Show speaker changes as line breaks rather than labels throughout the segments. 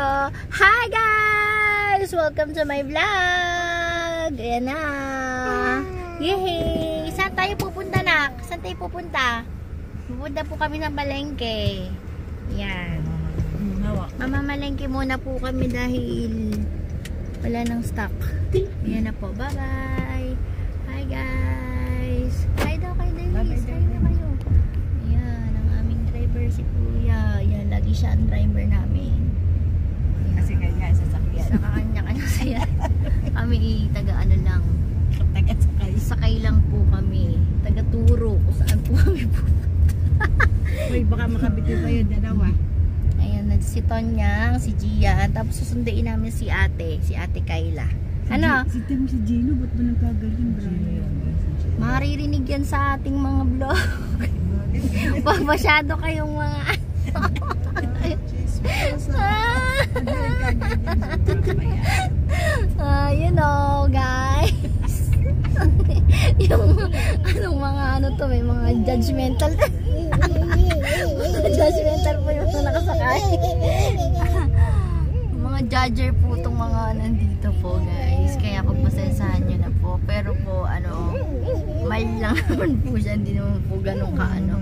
Hi guys! Welcome to my vlog! Ayan na! Yehey! Saan tayo pupunta, nak? Saan tayo pupunta? Pupunta po kami ng palengke. Yan. Mamamalengke muna po kami dahil wala nang stock. Ayan na po. Bye-bye! Hi guys! Hi daw kayo, Denise. Hi na kayo. Ayan, ang aming driver si Kuya. Ayan, lagi siya ang driver namin.
Kasi kanya sasakyan.
Sa kanya-kanya siya. Kami taga-ano lang.
Taga-sakay.
Sakay lang po kami. Taga-turo kung saan po kami pupunta.
Uy, baka makabiti pa yun, dalawa.
Ayan, si Tonyang, si Gia. Tapos susunduin namin si Ate Kayla. Ano?
Si Tim, si Gino, ba't ba nagkagaling, Brian?
Maririnig yan sa ating mga vlog. Pag masyado kayong mga you know, guys. Yung anong mga ano to, may mga judgmental. Judgmental po yung nakasakay. Mga judger po itong mga nandito po, guys. Kaya pagpasensahan nyo na po. Pero po, ano, mild lang naman po siya. Hindi naman po ganun kaano.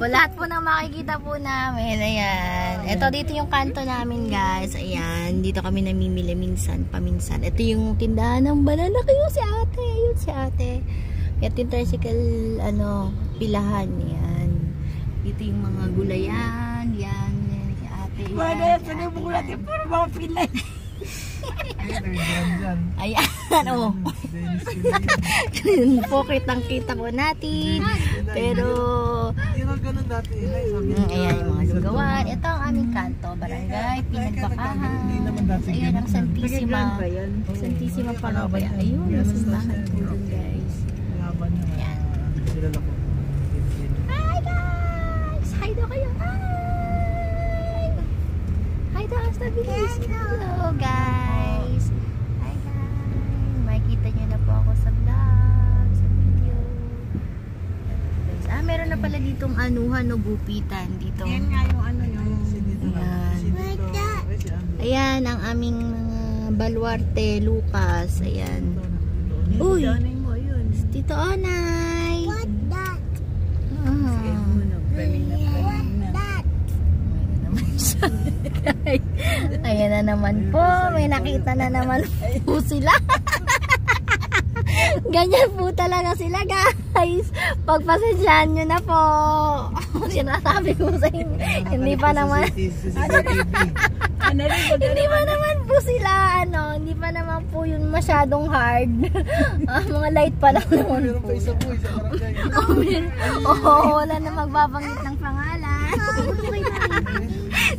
Lahat po na makikita po namin. Ayan. Ito dito yung kanto namin, guys. Ayan. Dito kami namimili minsan, paminsan. Ito yung tindahan ng banana. Kayo si ate. Ayun si ate. Ito yung tricycle, ano, pilahan. Ayan. Dito yung mga gulayan. Yan. Yan si ate.
Wala, saan yung bukulat yung puro mga pilay.
Ayan, oh. Yun po, kitang-kita po natin. Pero ayan yung mga lugawan. Ito ang aming kanto, barangay Pinagbakahan. Ayan ang Santissima Parobaya. Ayun, masimbahan po dun, guys. Ayan. Hi guys! Hi daw kayo! Hi! Hi daw, stabilis! Hello guys! Hi guys! Makikita nyo na po ako sa vlog, sa video. Ah, meron na pala ditong anuhan o gupitan dito.
Yan nga yung ano yung...
Ayan. Ayan ang aming baluarte, Lucas. Ayan. Uy! Tito Onay! What that? Ayan na naman po. May nakita na naman po sila. Ganyan po talaga sila, guys. Pagpasensyahan nyo na po. Sinasabi ko sa inyo. Hindi pa naman hindi pa naman po sila, ano, hindi pa naman po yun masyadong hard. Mga light pa lang naman po. Wala na magbabanggit ng pangalan.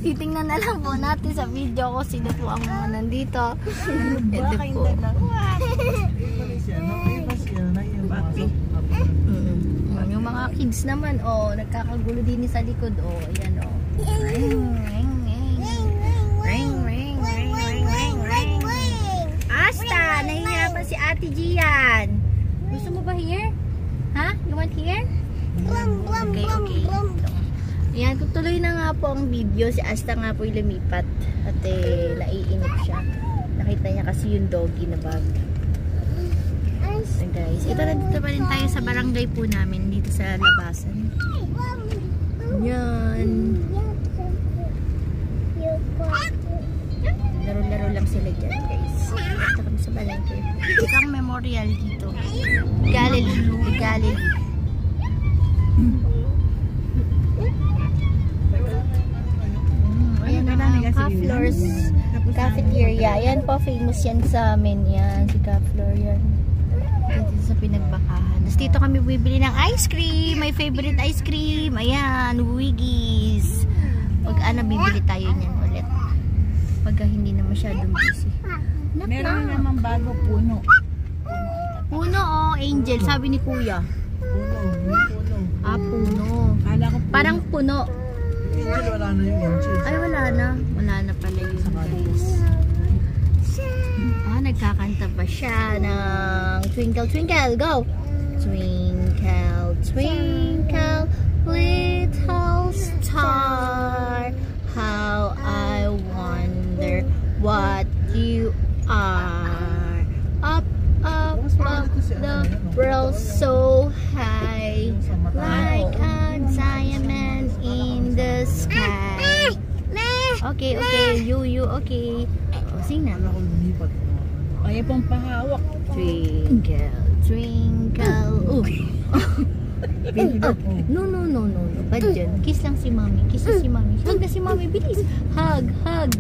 Titingnan na lang po natin sa video ko sino po ang mga nandito. Ito po. Yung mga kids naman, oh, nagkakagulo din sa likod, oh, ayan, oh. Ring. Asta, nahihirapan si Ate Gian. Gusto mo ba here? Ha? You want here? Okay. Ayan, tuloy na nga po ang video. Si Asta nga po yung lumipat. At naiinip siya. Nakita niya kasi yung doggy na bag. So guys, ito na dito pa rin tayo sa barangay po namin. Dito sa labasan. Yan. Laro-laro lang sila dyan, guys. Ito kami sa barangay. Ito ang memorial dito. Galilee. Ayan na lang, Ka-Floors Cafeteria. Ayan po, famous yan sa amin. Yan, si Ka-Floor yan. Dito sa Pinagbakahan. Tapos dito kami bibili ng ice cream. My favorite ice cream. Ayan, Wiggies. Pag bibili tayo niyan ulit. Pagka hindi na masyadong busy.
Meron naman bago puno.
Puno o angel, sabi ni Kuya. Puno. Parang puno.
Angel, wala na yung angel.
Ay, wala na. Wala na pala yun, guys. Nagkakanta pa siya ng Twinkle Twinkle. Go! Twinkle Twinkle little star. Okay, you, okay. Oh, sing na.
Wala ko lumipat.
Kaya pong pahawak.
Twinkle, twinkle. Oh. No. Bad dyan. Kiss lang si Mami. Kiss na si Mami. Hug na si Mami. Bilis. Hug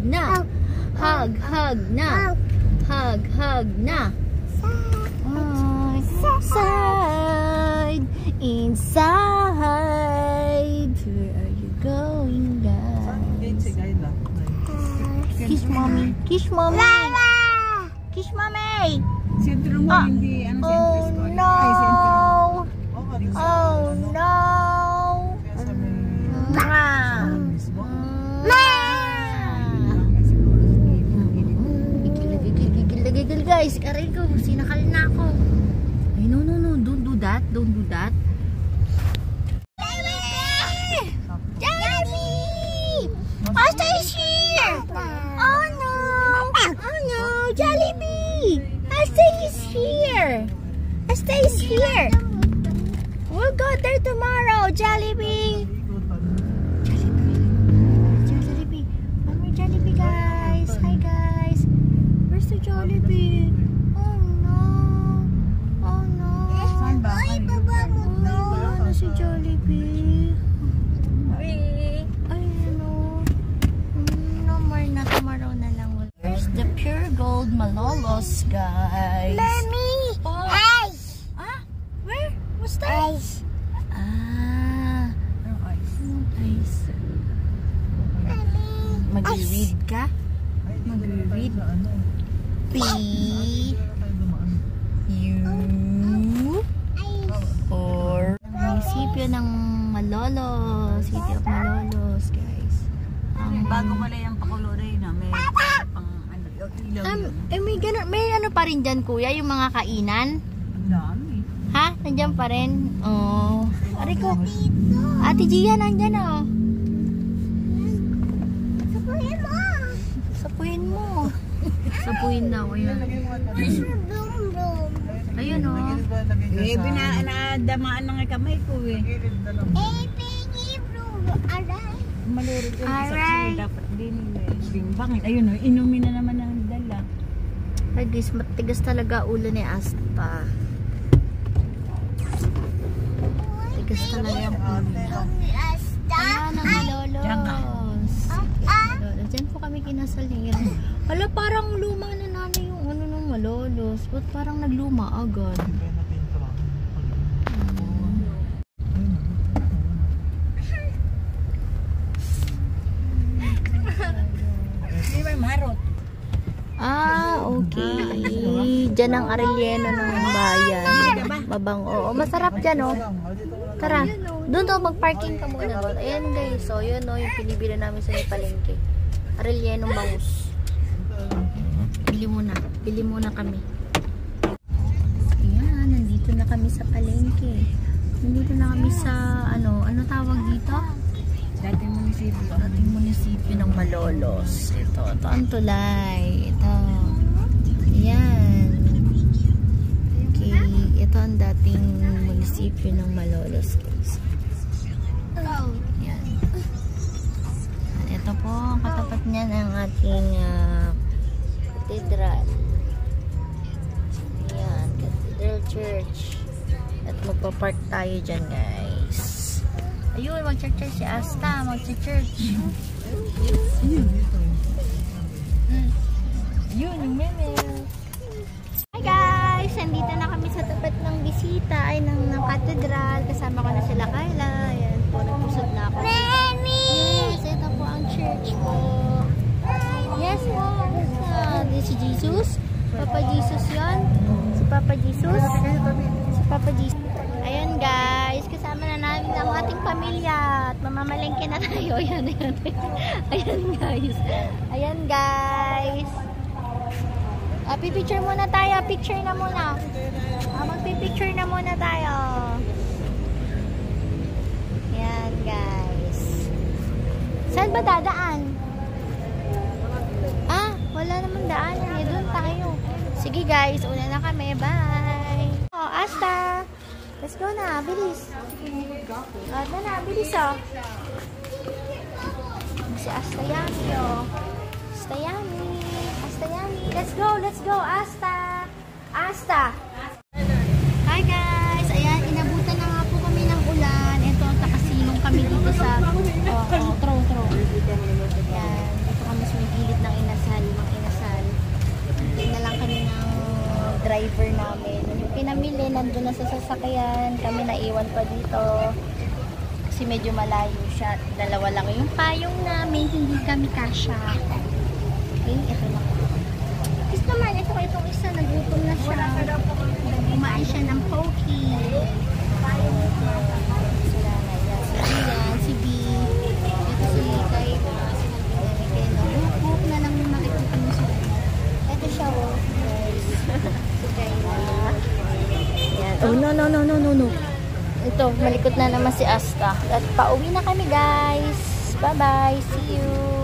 na. Hug na. Hug na. Side. Inside. Where are you going,
Saan yung gate si
guys?
Gaila?
Kiss Mommy. Kiss Mommy. Kiss Mommy.
Sentro mo, hindi ano
Oh
sentro ko.
no.
Ay, sentro.
Oh no.
Sa may... mismo?
Gigil guys, aray ko, sinakal na ako. Ay no, don't do that, Jollibee! Asta is here! Oh no, Jollibee! Asta is here! We'll go there tomorrow, Jollibee! Jollibee! One more Jollibee, guys! Hi, guys! Where's the Jollibee? Oh no!
Saan ba?
Ano si Jollibee? Ay, ano? No more na. Tomorrow na lang. Where's the Pure Gold Malolos, guys? Mommy! Oh. Ice! Ah? Where? What's that? Ice. Ah.
Anong ice?
Ice. Mag-read ka? Mag-read? P. U. Or munisipyo ng Malolos. City of Malolos, guys.
Bago wala yung pakulore na may pang ano, ilaw.
May ano pa rin dyan, kuya? Yung mga kainan?
Ang dami.
Ha? Nandyan pa rin? Oh. Ari ko. Ate Gia, nandyan oh. Sapuin mo. Sapuin daw. Ayun. Ayun oh.
Eh, binadamaan na nga kamay ko eh. Maluro ko sa
Alright.
dapat din eh. Bimbangin. Ayun oh, inumin na naman ang dala.
Ay guys, matigas talaga ulo ni Asta. Tigas talaga yung ulo niya. Ayan ang Malolos. Malolos. Diyan po kami kinasal ni Ira. Hala, parang luma na nanay yung ano ng Malolos. Ba't parang nagluma agad?
Di ba marot?
Ah, okay. Diyan ang Arellano ng bayan. Mabang, oo. Masarap dyan, oh. Tara. Doon daw, mag-parking ka muna doon. Ayan, guys. So, yun, oh, yung pinibili namin sa may palengke. Arellano bangus. Bili muna kami. Ayan, nandito na kami sa palengke. Nandito na kami sa, ano tawag dito?
Dating munisipyo.
Dating munisipyo ng Malolos. Ito ang tulay. Ito. Ayan. Okay. Ito ang dating munisipyo ng Malolos, guys. Ayan. Ito po, ang katapat niyan ang ating cathedral. Ayan, Cathedral Church. At magpa-park tayo dyan, guys. Ayun, mag-church si Asta. Mag-church. Yun, yung meme. Hi guys! Nandito na kami sa tapat ng bisita ay ng katedral. Kasama ko na sila Kyla. Ayan po, nagpusod na ako. Yes, ito po ang church po. Yes po. This si Jesus. Papa Jesus yun. Si Papa Jesus. Si Papa Jesus. Ayan guys, kasama na namin ang ating pamilya at mamamalengke na tayo. Ayan guys. Ayan guys. Pipicture muna tayo. Picture na muna. Magpipicture na muna tayo. Ayan guys. Saan ba dadaan? Wala naman daan. Doon tayo. Sige guys, una na kami. Bye. Oh, Asta. Let's go na, bilis. Bilis oh. Si Asta yan. Tokyo. Asta yummy. Asta yummy. Let's go, Asta. Asta. Hi guys. Ayan, inabutan na nga po kami ng ulan. Ito, nakasilong kami dito sa throw. Ayan, dito kami sa may gilid ng inasal, mga inasal. Hindi na lang kami ng driver namin. Yung pinamili, nandun na sa sasakyan. Kami naiwan pa dito. Kasi medyo malayo siya. Dalawa lang yung payong namin. Hindi kami kasya. Okay, ito na. Gusto naman, ito itong isa. Nagutom na siya. Kumain siya ng poke. Sila na yan. Si Ian, si B. Ito si Kay. Hook na lang yung makikita mo sa kanya. Ito siya, oh. Si Kayla. Yan. Oh, no. Ito, malikot na naman si Asta. At pauwi na kami, guys. Bye-bye. See you.